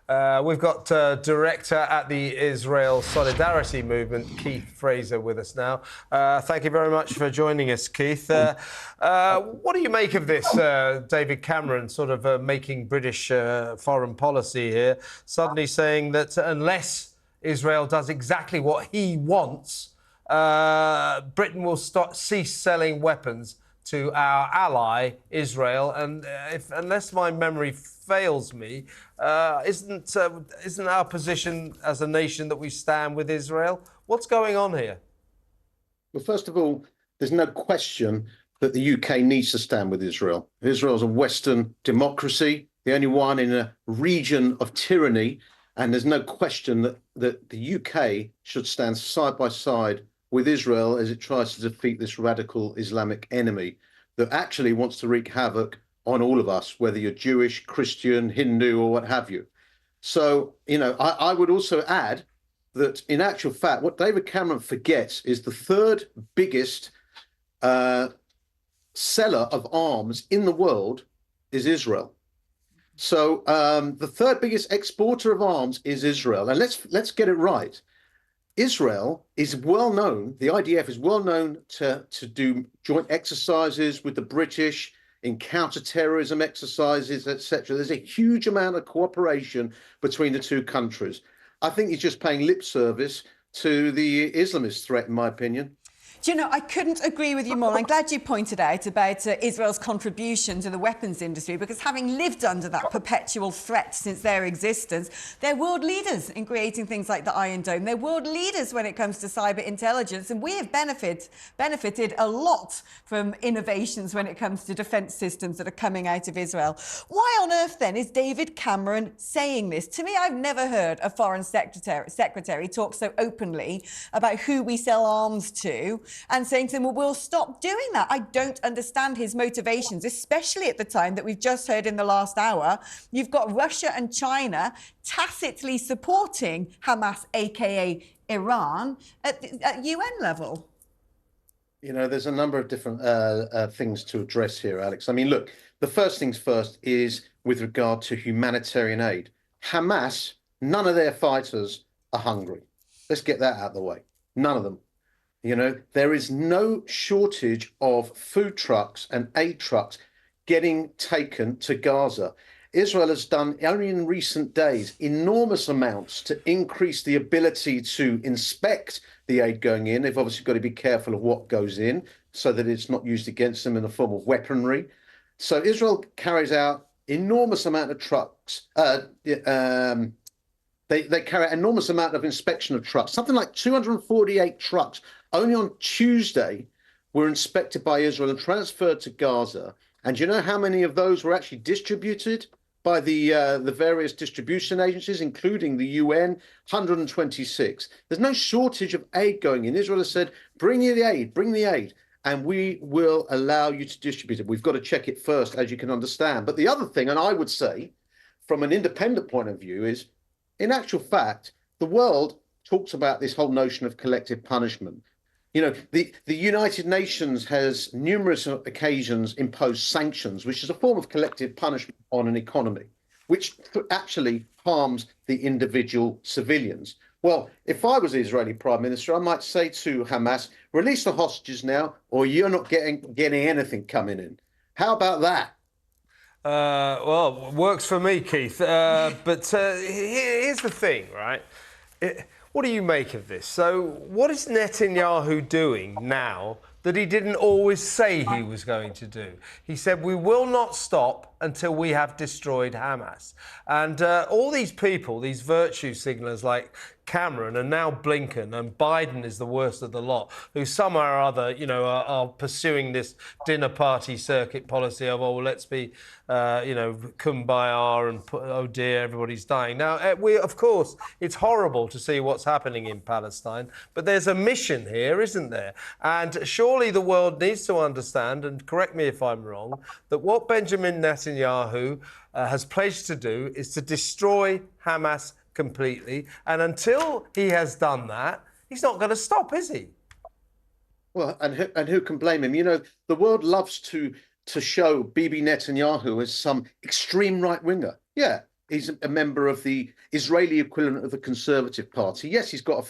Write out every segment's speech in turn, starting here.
We've got director at the Israel Solidarity Movement, Keith Fraser, with us now. Thank you very much for joining us, Keith. What do you make of this, David Cameron, sort of making British foreign policy here, suddenly saying that unless Israel does exactly what he wants, Britain will cease selling weapons to our ally Israel, and unless my memory fails me, isn't our position as a nation that we stand with Israel? What's going on here? Well, first of all, there's no question that the UK needs to stand with Israel. Israel is a Western democracy, the only one in a region of tyranny, and there's no question that the UK should stand side by side with Israel as it tries to defeat this radical Islamic enemy that actually wants to wreak havoc on all of us, whether you're Jewish, Christian, Hindu, or what have you. So, I would also add that in actual fact, what David Cameron forgets is the third biggest seller of arms in the world is Israel. So the third biggest exporter of arms is Israel. And let's get it right. Israel is well known, the IDF is well known to do joint exercises with the British in counter-terrorism exercises, etc. There's a huge amount of cooperation between the two countries. I think he's just paying lip service to the Islamist threat, in my opinion. Do you know, I couldn't agree with you more. I'm glad you pointed out about Israel's contribution to the weapons industry, because having lived under that perpetual threat since their existence, they're world leaders in creating things like the Iron Dome. They're world leaders when it comes to cyber intelligence, and we have benefited a lot from innovations when it comes to defence systems that are coming out of Israel. Why on earth, then, is David Cameron saying this? To me, I've never heard a foreign secretary talk so openly about who we sell arms to, and saying to them, well, we'll stop doing that. I don't understand his motivations, especially at the time that we've just heard in the last hour, you've got Russia and China tacitly supporting Hamas, aka Iran, at UN level. There's a number of different things to address here, Alex. I mean, look, the first things first is with regard to humanitarian aid. Hamas, none of their fighters are hungry. Let's get that out of the way. None of them. There is no shortage of food trucks and aid trucks getting taken to Gaza. Israel has done, only in recent days, enormous amounts to increase the ability to inspect the aid going in. They've obviously got to be careful of what goes in so that it's not used against them in the form of weaponry. So Israel carries out enormous amount of trucks. They carry out enormous amount of inspection of trucks, something like 248 trucks. Only on Tuesday were inspected by Israel and transferred to Gaza. And do you know how many of those were actually distributed by the various distribution agencies, including the UN? 126. There's no shortage of aid going in. Israel has said, bring the aid, and we will allow you to distribute it. We've got to check it first, as you can understand. But the other thing, and I would say, from an independent point of view, is, in actual fact, the world talks about this whole notion of collective punishment. The United Nations has numerous occasions imposed sanctions, which is a form of collective punishment on an economy, which actually harms the individual civilians. Well, if I was the Israeli Prime Minister, I might say to Hamas, release the hostages now, or you're not getting anything coming in. How about that? Well, works for me, Keith. But here's the thing, right? What do you make of this? So what is Netanyahu doing now that he didn't always say he was going to do? He said, we will not stop until we have destroyed Hamas. And all these people, these virtue signalers like Cameron and now Blinken, and Biden is the worst of the lot, who somehow or other, are pursuing this dinner party circuit policy of, oh, well, let's be, kumbaya and oh dear, everybody's dying. Now, of course, it's horrible to see what's happening in Palestine, but there's a mission here, isn't there? And surely the world needs to understand, and correct me if I'm wrong, that what Benjamin Netanyahu has pledged to do is to destroy Hamas completely. And until he has done that, he's not going to stop, is he? Well, and who can blame him? The world loves to show Bibi Netanyahu as some extreme right-winger. Yeah, He's a member of the Israeli equivalent of the Conservative Party. Yes, he's got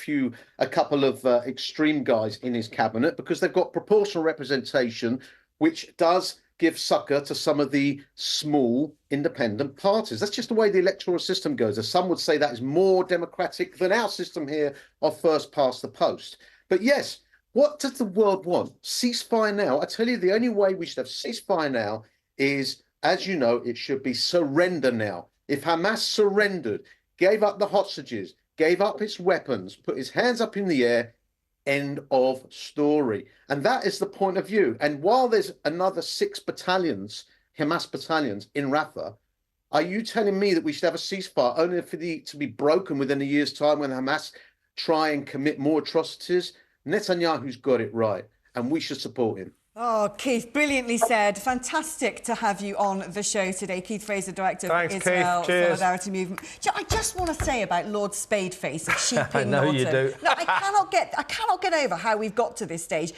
a couple of extreme guys in his cabinet because they've got proportional representation, which does give succor to some of the small independent parties. That's just the way the electoral system goes. As some would say, that is more democratic than our system here of first past the post. But yes, what does the world want? Ceasefire now. I tell you, the only way we should have ceasefire now is, as you know, it should be surrender now. If Hamas surrendered, gave up the hostages, gave up its weapons, put his hands up in the air, end of story. And that is the point of view. And while there's another 6 battalions, Hamas battalions in Rafah, are you telling me that we should have a ceasefire only for to be broken within a year's time when Hamas try and commit more atrocities? Netanyahu's got it right, and we should support him. Oh, Keith, brilliantly said. Fantastic to have you on the show today. Keith Fraser, Director of Israel Solidarity Movement. I just want to say about Lord Spadeface of Sheeping I know Norton. you do. No, I cannot get over how we've got to this stage.